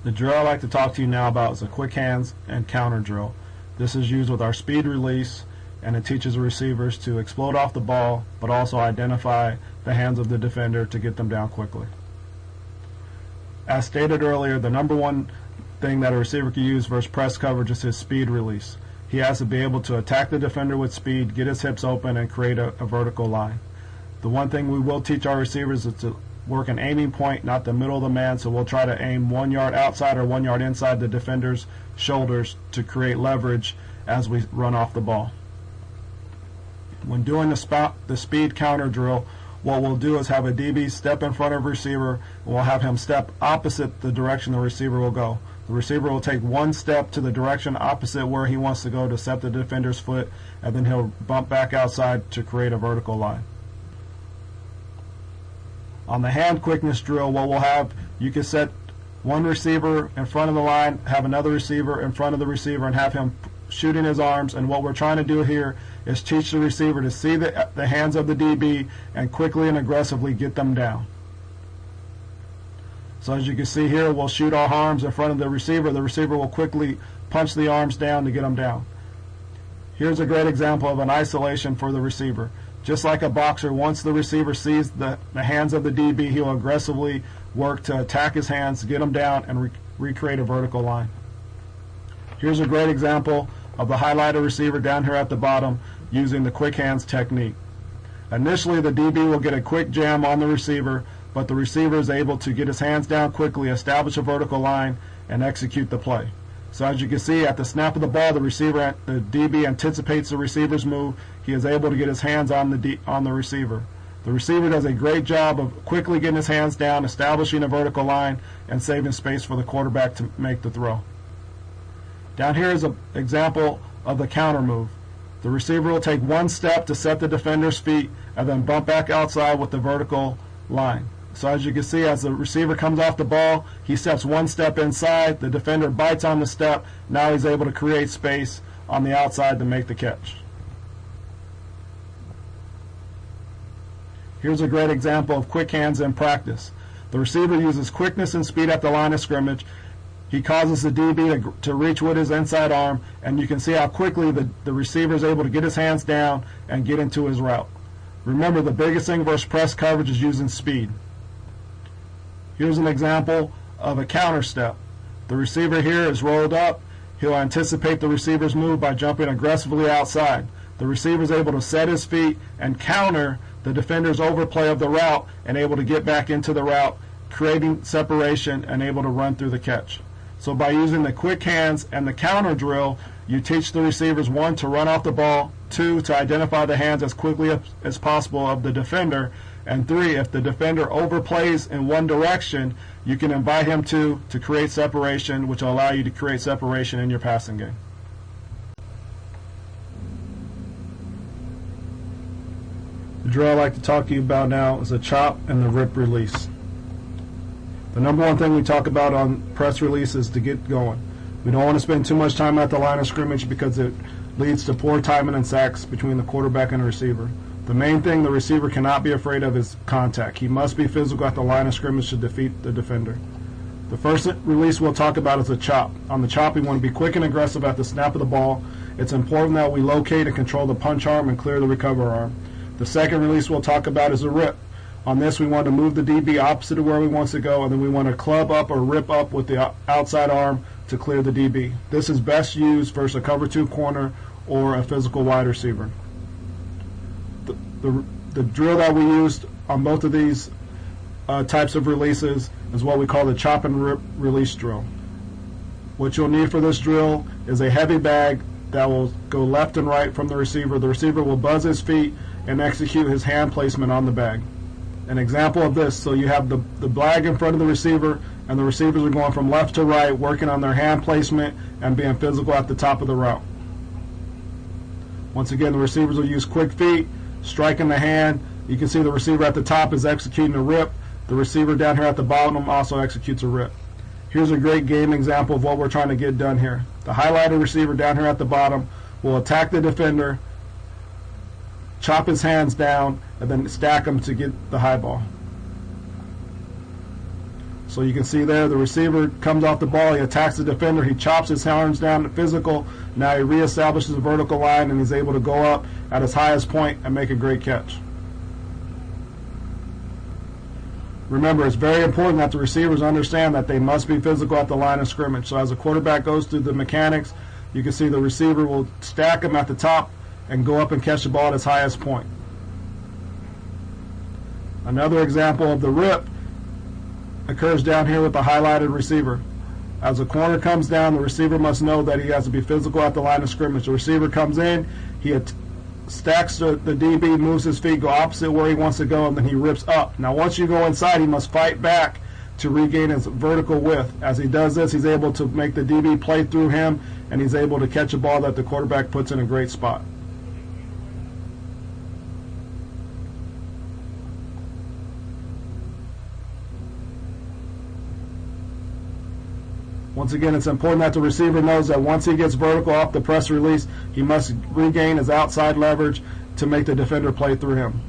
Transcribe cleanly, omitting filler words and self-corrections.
The drill I'd like to talk to you now about is a quick hands and counter drill. This is used with our speed release, and it teaches the receivers to explode off the ball but also identify the hands of the defender to get them down quickly. As stated earlier, the number one thing that a receiver can use versus press coverage is his speed release. He has to be able to attack the defender with speed, get his hips open, and create a vertical line. The one thing we will teach our receivers is to work an aiming point, not the middle of the man, so we'll try to aim 1 yard outside or 1 yard inside the defender's shoulders to create leverage as we run off the ball. When doing the speed counter drill, what we'll do is have a DB step in front of a receiver, and we'll have him step opposite the direction the receiver will go. The receiver will take one step to the direction opposite where he wants to go to set the defender's foot, and then he'll bump back outside to create a vertical line. On the hand quickness drill, what we'll have, you can set one receiver in front of the line, have another receiver in front of the receiver, and have him shooting his arms. And what we're trying to do here is teach the receiver to see the hands of the DB and quickly and aggressively get them down. So as you can see here, we'll shoot our arms in front of the receiver. The receiver will quickly punch the arms down to get them down. Here's a great example of an isolation for the receiver. Just like a boxer, once the receiver sees the hands of the DB, he will aggressively work to attack his hands, get them down, and recreate a vertical line. Here's a great example of the highlighted receiver down here at the bottom using the quick hands technique. Initially, the DB will get a quick jam on the receiver, but the receiver is able to get his hands down quickly, establish a vertical line, and execute the play. So as you can see, at the snap of the ball, the DB anticipates the receiver's move. He is able to get his hands on the receiver. The receiver does a great job of quickly getting his hands down, establishing a vertical line, and saving space for the quarterback to make the throw. Down here is an example of the counter move. The receiver will take one step to set the defender's feet and then bump back outside with the vertical line. So as you can see, as the receiver comes off the ball, he steps one step inside, the defender bites on the step, now he's able to create space on the outside to make the catch. Here's a great example of quick hands in practice. The receiver uses quickness and speed at the line of scrimmage. He causes the DB to reach with his inside arm, and you can see how quickly the receiver is able to get his hands down and get into his route. Remember, the biggest thing versus press coverage is using speed. Here's an example of a counter step. The receiver here is rolled up. He'll anticipate the receiver's move by jumping aggressively outside. The receiver is able to set his feet and counter the defender's overplay of the route and able to get back into the route, creating separation and able to run through the catch. So by using the quick hands and the counter drill, you teach the receivers, one, to run off the ball, two, to identify the hands as quickly as possible of the defender, and three, if the defender overplays in one direction, you can invite him to create separation, which will allow you to create separation in your passing game. The drill I'd like to talk to you about now is the chop and the rip release. The number one thing we talk about on press release is to get going. We don't want to spend too much time at the line of scrimmage because it leads to poor timing and sacks between the quarterback and the receiver. The main thing the receiver cannot be afraid of is contact. He must be physical at the line of scrimmage to defeat the defender. The first release we'll talk about is the chop. On the chop, we want to be quick and aggressive at the snap of the ball. It's important that we locate and control the punch arm and clear the recover arm. The second release we'll talk about is the rip. On this, we want to move the DB opposite of where he wants to go, and then we want to club up or rip up with the outside arm to clear the DB. This is best used versus a cover 2 corner or a physical wide receiver. The drill that we used on both of these types of releases is what we call the chop and rip release drill. What you'll need for this drill is a heavy bag that will go left and right from the receiver. The receiver will buzz his feet and execute his hand placement on the bag. An example of this, so you have the bag in front of the receiver, and the receivers are going from left to right, working on their hand placement and being physical at the top of the route. Once again, the receivers will use quick feet, striking the hand. You can see the receiver at the top is executing a rip. The receiver down here at the bottom also executes a rip. Here's a great game example of what we're trying to get done here. The highlighted receiver down here at the bottom will attack the defender, chop his hands down, and then stack them to get the high ball. So you can see there the receiver comes off the ball, he attacks the defender, he chops his arms down to physical, now he reestablishes a vertical line and he's able to go up at his highest point and make a great catch. Remember, it's very important that the receivers understand that they must be physical at the line of scrimmage. So as the quarterback goes through the mechanics, you can see the receiver will stack him at the top and go up and catch the ball at his highest point. Another example of the rip occurs down here with the highlighted receiver. As the corner comes down, the receiver must know that he has to be physical at the line of scrimmage. The receiver comes in, he stacks the DB, moves his feet, go opposite where he wants to go, and then he rips up. Now once you go inside, he must fight back to regain his vertical width. As he does this, he's able to make the DB play through him, and he's able to catch a ball that the quarterback puts in a great spot. Once again, it's important that the receiver knows that once he gets vertical off the press release, he must regain his outside leverage to make the defender play through him.